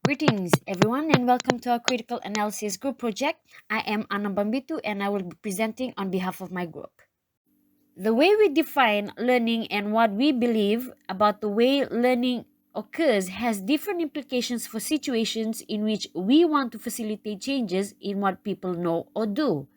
Greetings, everyone, and welcome to our Critical Analysis Group project. I am Anna Bambitu, and I will be presenting on behalf of my group. The way we define learning and what we believe about the way learning occurs has different implications for situations in which we want to facilitate changes in what people know or do.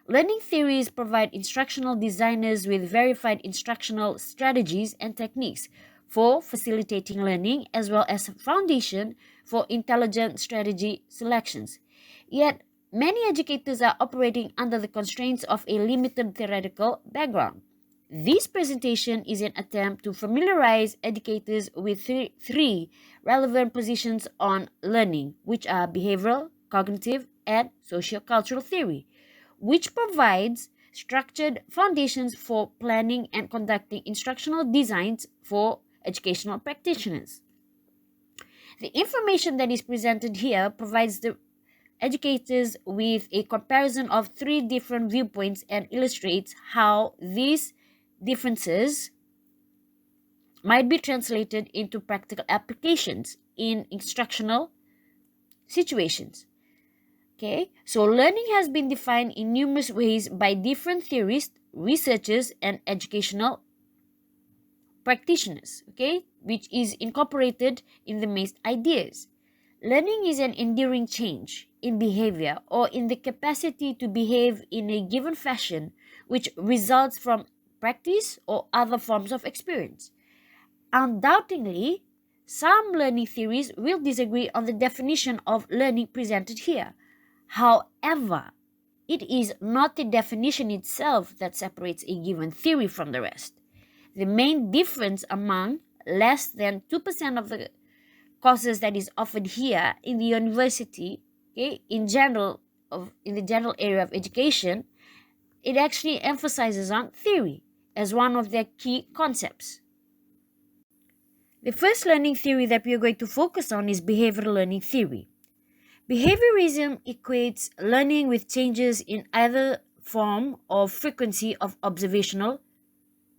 Learning theories provide instructional designers with verified instructional strategies and techniques for facilitating learning, as well as a foundation for intelligent strategy selections. Yet, many educators are operating under the constraints of a limited theoretical background. This presentation is an attempt to familiarize educators with three relevant positions on learning, which are behavioral, cognitive, and sociocultural theory, which provides structured foundations for planning and conducting instructional designs for educational practitioners. The information that is presented here provides the educators with a comparison of three different viewpoints and illustrates how these differences might be translated into practical applications in instructional situations. Okay, so learning has been defined in numerous ways by different theorists, researchers, and educational practitioners, okay, which is incorporated in the main ideas. Learning is an enduring change in behavior or in the capacity to behave in a given fashion, which results from practice or other forms of experience. Undoubtedly, some learning theories will disagree on the definition of learning presented here. However, it is not the definition itself that separates a given theory from the rest. The main difference among less than 2% of the courses that is offered here in the university, okay, in the general area of education, it actually emphasizes on theory as one of their key concepts. The first learning theory that we are going to focus on is behavioral learning theory. Behaviorism equates learning with changes in either form or frequency of observational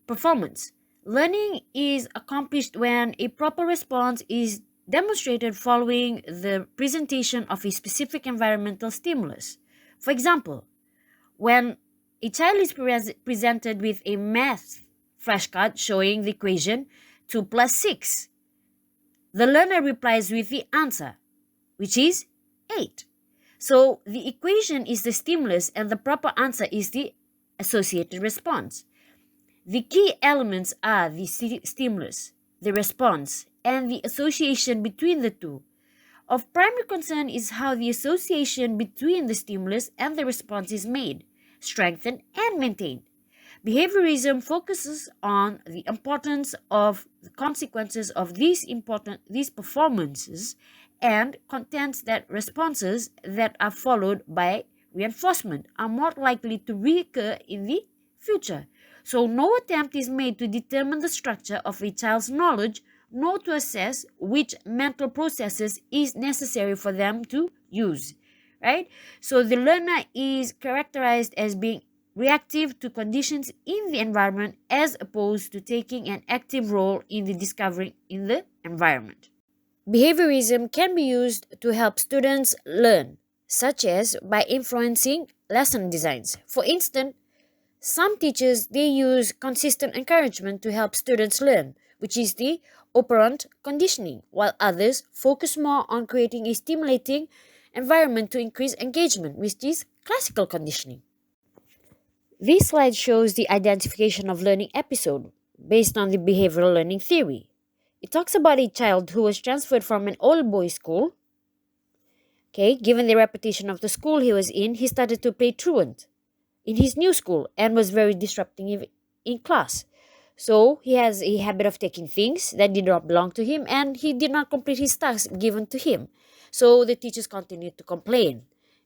performance. Learning is accomplished when a proper response is demonstrated following the presentation of a specific environmental stimulus. For example, when a child is presented with a math flashcard showing the equation 2 plus 6, the learner replies with the answer, which is 8. So the equation is the stimulus and the proper answer is the associated response. The key elements are the stimulus, the response, and the association between the two. Of primary concern is how the association between the stimulus and the response is made, strengthened, and maintained. Behaviorism focuses on the importance of the consequences of these performances and contends that responses that are followed by reinforcement are more likely to reoccur in the future. So no attempt is made to determine the structure of a child's knowledge, nor to assess which mental processes is necessary for them to use, right? So the learner is characterized as being reactive to conditions in the environment as opposed to taking an active role in the discovering in the environment. Behaviorism can be used to help students learn, such as by influencing lesson designs. For instance, some teachers they use consistent encouragement to help students learn, which is the operant conditioning, while others focus more on creating a stimulating environment to increase engagement, which is classical conditioning. This slide shows the identification of learning episode based on the behavioral learning theory. It talks about a child who was transferred from an all boys school. Okay, given the reputation of the school he was in, he started to play truant in his new school and was very disruptive in class. So he has a habit of taking things that did not belong to him and he did not complete his tasks given to him. So the teachers continued to complain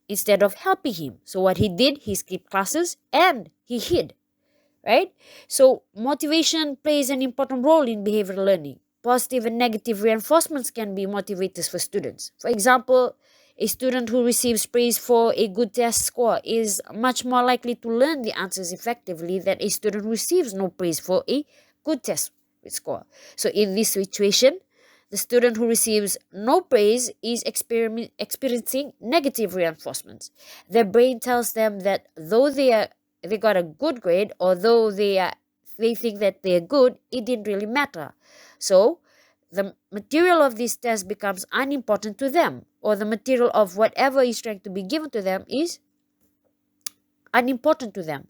instead of helping him. So what he did, he skipped classes and he hid, right? So motivation plays an important role in behavioral learning. Positive and negative reinforcements can be motivators for students. For example, a student who receives praise for a good test score is much more likely to learn the answers effectively than a student who receives no praise for a good test score. So in this situation, The student who receives no praise is experiencing negative reinforcements. Their brain tells them that though they got a good grade, or though they think that they're good, it didn't really matter. So the material of this test becomes unimportant to them, or the material of whatever is trying to be given to them is unimportant to them.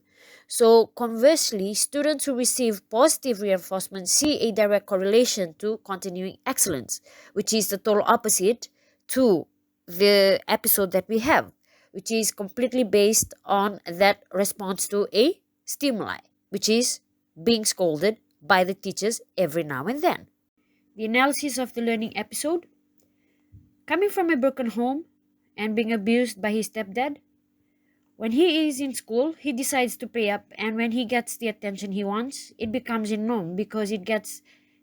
So, conversely, students who receive positive reinforcement see a direct correlation to continuing excellence, which is the total opposite to the episode that we have, which is completely based on that response to a stimuli, which is being scolded by the teachers every now and then. The analysis of the learning episode: coming from a broken home and being abused by his stepdad, when he is in school, he decides to pay up, and when he gets the attention he wants, it becomes a norm because he gets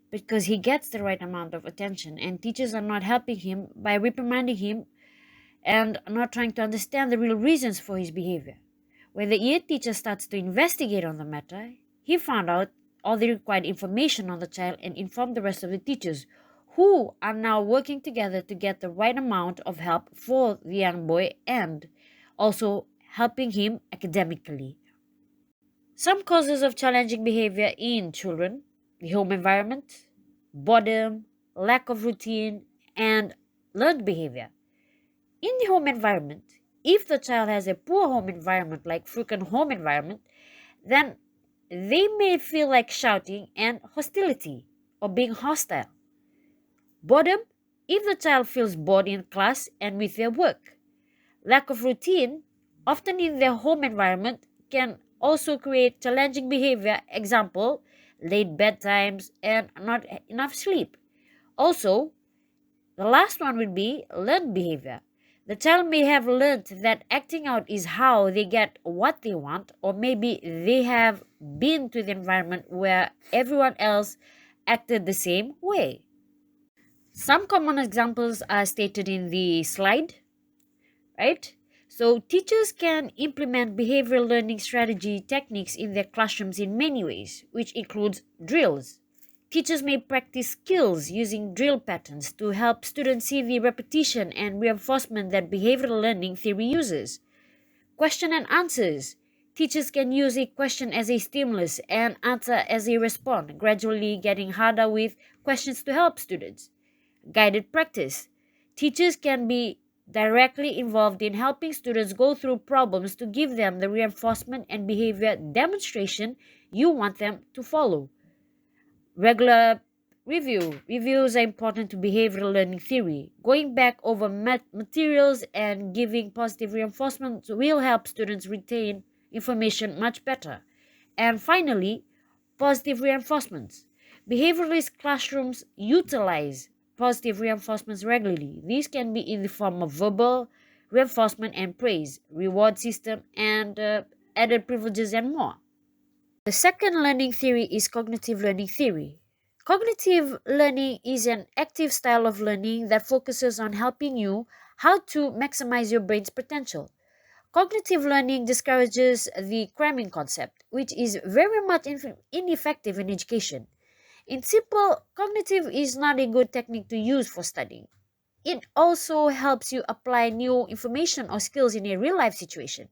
the right amount of attention, and teachers are not helping him by reprimanding him and not trying to understand the real reasons for his behavior. When the EA teacher starts to investigate on the matter, he found out all the required information on the child and informed the rest of the teachers, who are now working together to get the right amount of help for the young boy and also helping him academically. Some causes of challenging behavior in children: the home environment, boredom, lack of routine, and learned behavior. In the home environment, if the child has a poor home environment like broken home environment, then they may feel like shouting and hostility or being hostile. Boredom: if the child feels bored in class and with their work. Lack of routine, often in their home environment, can also create challenging behavior. Example, late bedtimes and not enough sleep. Also, the last one would be learned behavior. The child may have learned that acting out is how they get what they want, or maybe they have been to the environment where everyone else acted the same way. Some common examples are stated in the slide, right? So teachers can implement behavioral learning strategy techniques in their classrooms in many ways, which includes drills. Teachers may practice skills using drill patterns to help students see the repetition and reinforcement that behavioral learning theory uses. Question and answers. Teachers can use a question as a stimulus and answer as a response, gradually getting harder with questions to help students. Guided practice. Teachers can be directly involved in helping students go through problems to give them the reinforcement and behavior demonstration you want them to follow. Regular review. Reviews are important to behavioral learning theory. Going back over materials and giving positive reinforcement will help students retain information much better. And finally, positive reinforcements. Behavioralist classrooms utilize positive reinforcements regularly. These can be in the form of verbal reinforcement and praise, reward system, and added privileges and more. The second learning theory is cognitive learning theory. Cognitive learning is an active style of learning that focuses on helping you how to maximize your brain's potential. Cognitive learning discourages the cramming concept, which is very much ineffective in education. In simple, cognitive is not a good technique to use for studying. It also helps you apply new information or skills in a real life situation.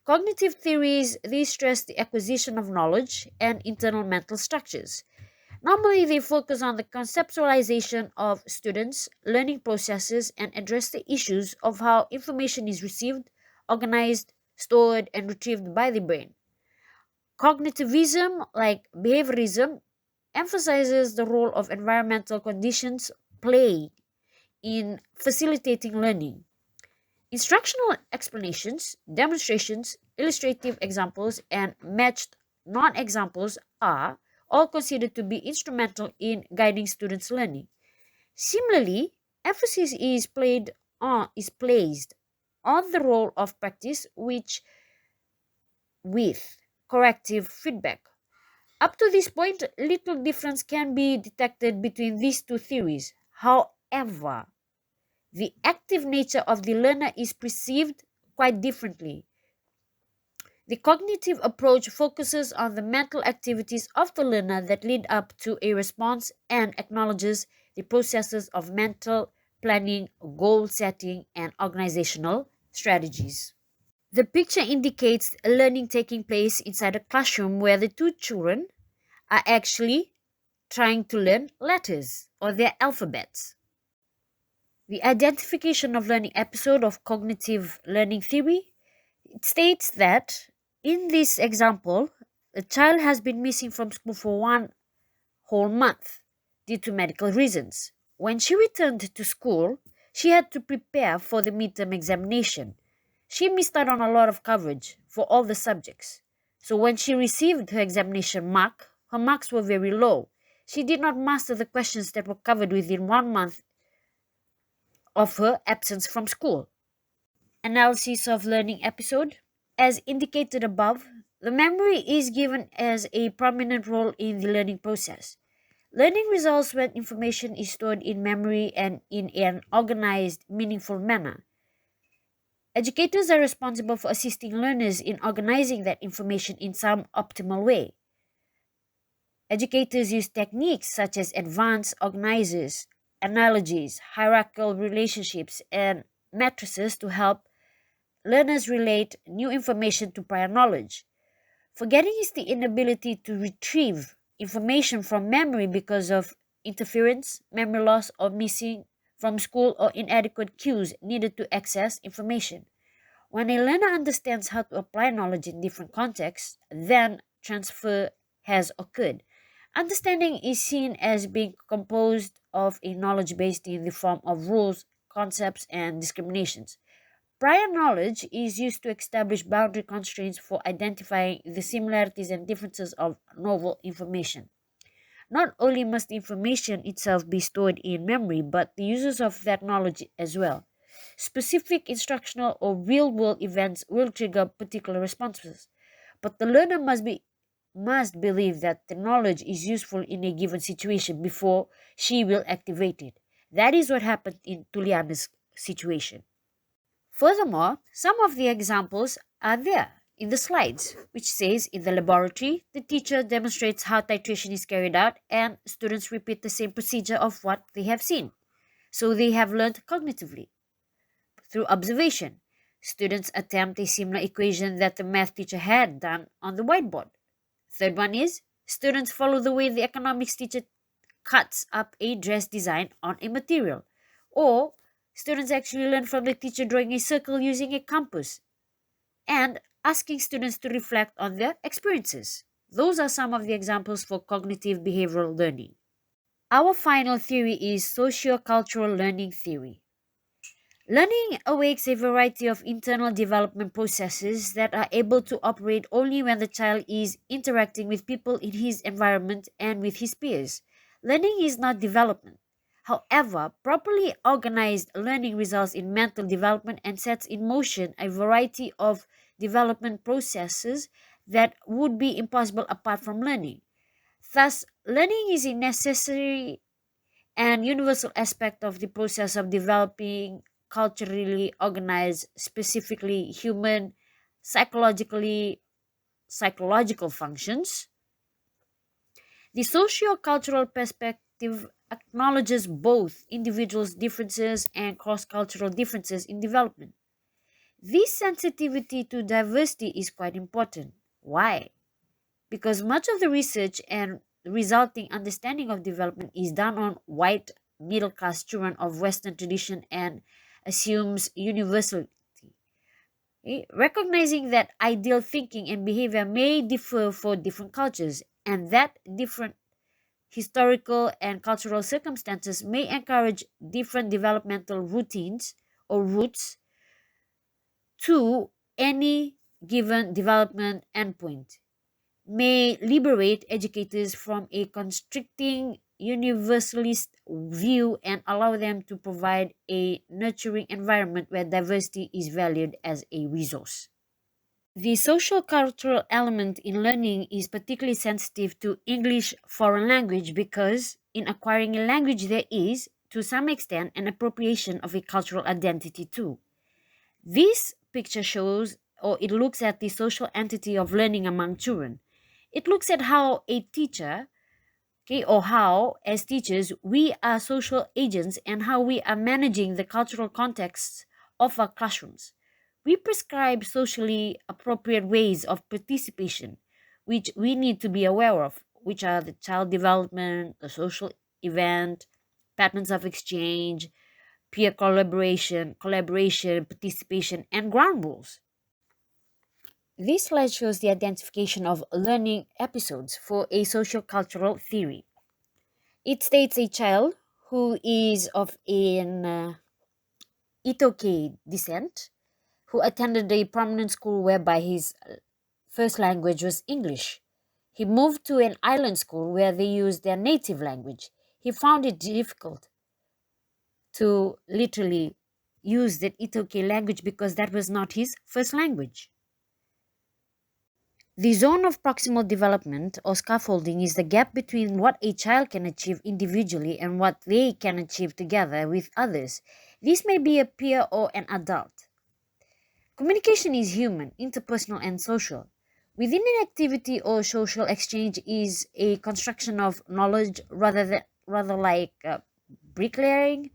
Cognitive theories, they stress the acquisition of knowledge and internal mental structures. Normally, they focus on the conceptualization of students' learning processes and address the issues of how information is received, organized, stored, and retrieved by the brain. Cognitivism, like behaviorism, emphasizes the role of environmental conditions play in facilitating learning. Instructional explanations, demonstrations, illustrative examples, and matched non-examples are all considered to be instrumental in guiding students' learning. Similarly, emphasis is placed on the role of practice with corrective feedback. Up to this point, little difference can be detected between these two theories. However, the active nature of the learner is perceived quite differently. The cognitive approach focuses on the mental activities of the learner that lead up to a response and acknowledges the processes of mental planning, goal setting, and organizational strategies. The picture indicates a learning taking place inside a classroom where the two children are actually trying to learn letters or their alphabets. The identification of learning episode of cognitive learning theory, it states that in this example, a child has been missing from school for 1 whole month due to medical reasons. When she returned to school, she had to prepare for the midterm examination. She missed out on a lot of coverage for all the subjects. So when she received her examination mark, her marks were very low. She did not master the questions that were covered within 1 month of her absence from school. Analysis of learning episode. As indicated above, the memory is given as a prominent role in the learning process. Learning results when information is stored in memory and in an organized, meaningful manner. Educators are responsible for assisting learners in organizing that information in some optimal way. Educators use techniques such as advanced organizers, analogies, hierarchical relationships, and matrices to help learners relate new information to prior knowledge. Forgetting is the inability to retrieve information from memory because of interference, memory loss, or missing from school or inadequate cues needed to access information. When a learner understands how to apply knowledge in different contexts, then transfer has occurred. Understanding is seen as being composed of a knowledge base in the form of rules, concepts, and discriminations. Prior knowledge is used to establish boundary constraints for identifying the similarities and differences of novel information. Not only must the information itself be stored in memory, but the uses of that knowledge as well. Specific instructional or real-world events will trigger particular responses, but the learner must believe that the knowledge is useful in a given situation before she will activate it. That is what happened in Tuliana's situation. Furthermore, some of the examples are there in the slides, which says in the laboratory, the teacher demonstrates how titration is carried out and students repeat the same procedure of what they have seen. So they have learned cognitively. Through observation, students attempt a similar equation that the math teacher had done on the whiteboard. Third one is, students follow the way the economics teacher cuts up a dress design on a material. Or students actually learn from the teacher drawing a circle using a compass and asking students to reflect on their experiences. Those are some of the examples for cognitive behavioral learning. Our final theory is sociocultural learning theory. Learning awakes a variety of internal development processes that are able to operate only when the child is interacting with people in his environment and with his peers. Learning is not development. However, properly organized learning results in mental development and sets in motion a variety of development processes that would be impossible apart from learning. Thus, learning is a necessary and universal aspect of the process of developing culturally organized, specifically human, psychological functions. The socio-cultural perspective acknowledges both individuals' differences and cross-cultural differences in development. This sensitivity to diversity is quite important. Why? Because much of the research and resulting understanding of development is done on white middle-class children of Western tradition and assumes universality. Recognizing that ideal thinking and behavior may differ for different cultures and that different historical and cultural circumstances may encourage different developmental routines or routes to any given development endpoint, may liberate educators from a constricting universalist view and allow them to provide a nurturing environment where diversity is valued as a resource. The social cultural element in learning is particularly sensitive to English foreign language because in acquiring a language there is, to some extent, an appropriation of a cultural identity too. This picture shows or it looks at the social entity of learning among children. It looks at how a teacher Okay, or how, as teachers, we are social agents and how we are managing the cultural contexts of our classrooms. We prescribe socially appropriate ways of participation, which we need to be aware of, which are the child development, the social event, patterns of exchange, peer collaboration, participation, and ground rules. This slide shows the identification of learning episodes for a sociocultural theory. It states a child who is of an Itoke descent, who attended a prominent school whereby his first language was English. He moved to an island school where they used their native language. He found it difficult to literally use the Itoke language because that was not his first language. The zone of proximal development or scaffolding is the gap between what a child can achieve individually and what they can achieve together with others. This may be a peer or an adult. Communication is human, interpersonal, and social. Within an activity or social exchange is a construction of knowledge rather like bricklaying,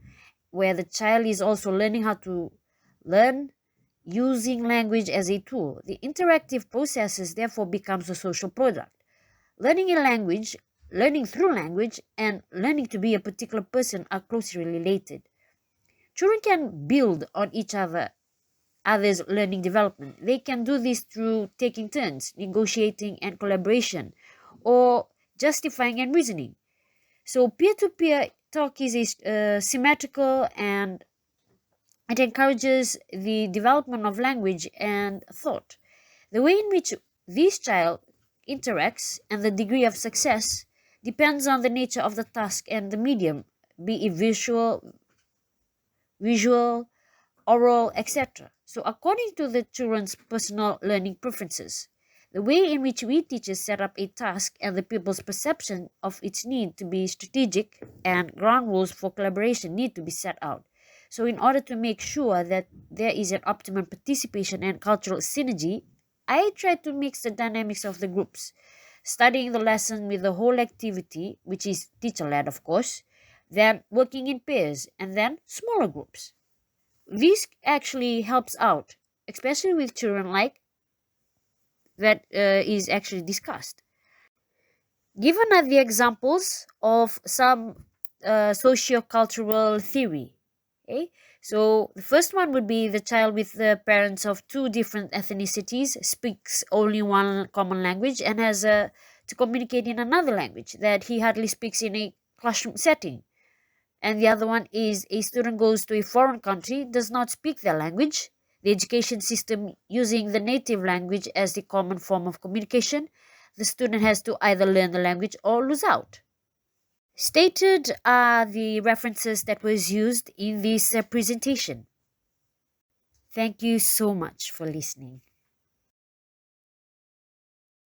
where the child is also learning how to learn using language as a tool. The interactive processes therefore becomes a social product. Learning a language, learning through language, and learning to be a particular person are closely related. Children can build on each other's learning development. They can do this through taking turns, negotiating and collaboration, or justifying and reasoning. So peer-to-peer talk is symmetrical, and it encourages the development of language and thought. The way in which this child interacts and the degree of success depends on the nature of the task and the medium, be it visual, oral, etc. So, according to the children's personal learning preferences, the way in which we teachers set up a task and the pupil's perception of its need to be strategic and ground rules for collaboration need to be set out. So, in order to make sure that there is an optimum participation and cultural synergy, I try to mix the dynamics of the groups, studying the lesson with the whole activity, which is teacher led, of course, then working in pairs, and then smaller groups. This actually helps out, especially with children like that is actually discussed. Given are the examples of some socio-cultural theory. Okay, so the first one would be the child with the parents of two different ethnicities speaks only one common language and has to communicate in another language that he hardly speaks in a classroom setting. And the other one is a student goes to a foreign country, does not speak their language, the education system using the native language as the common form of communication, the student has to either learn the language or lose out. Stated are the references that was used in this presentation. Thank you so much for listening.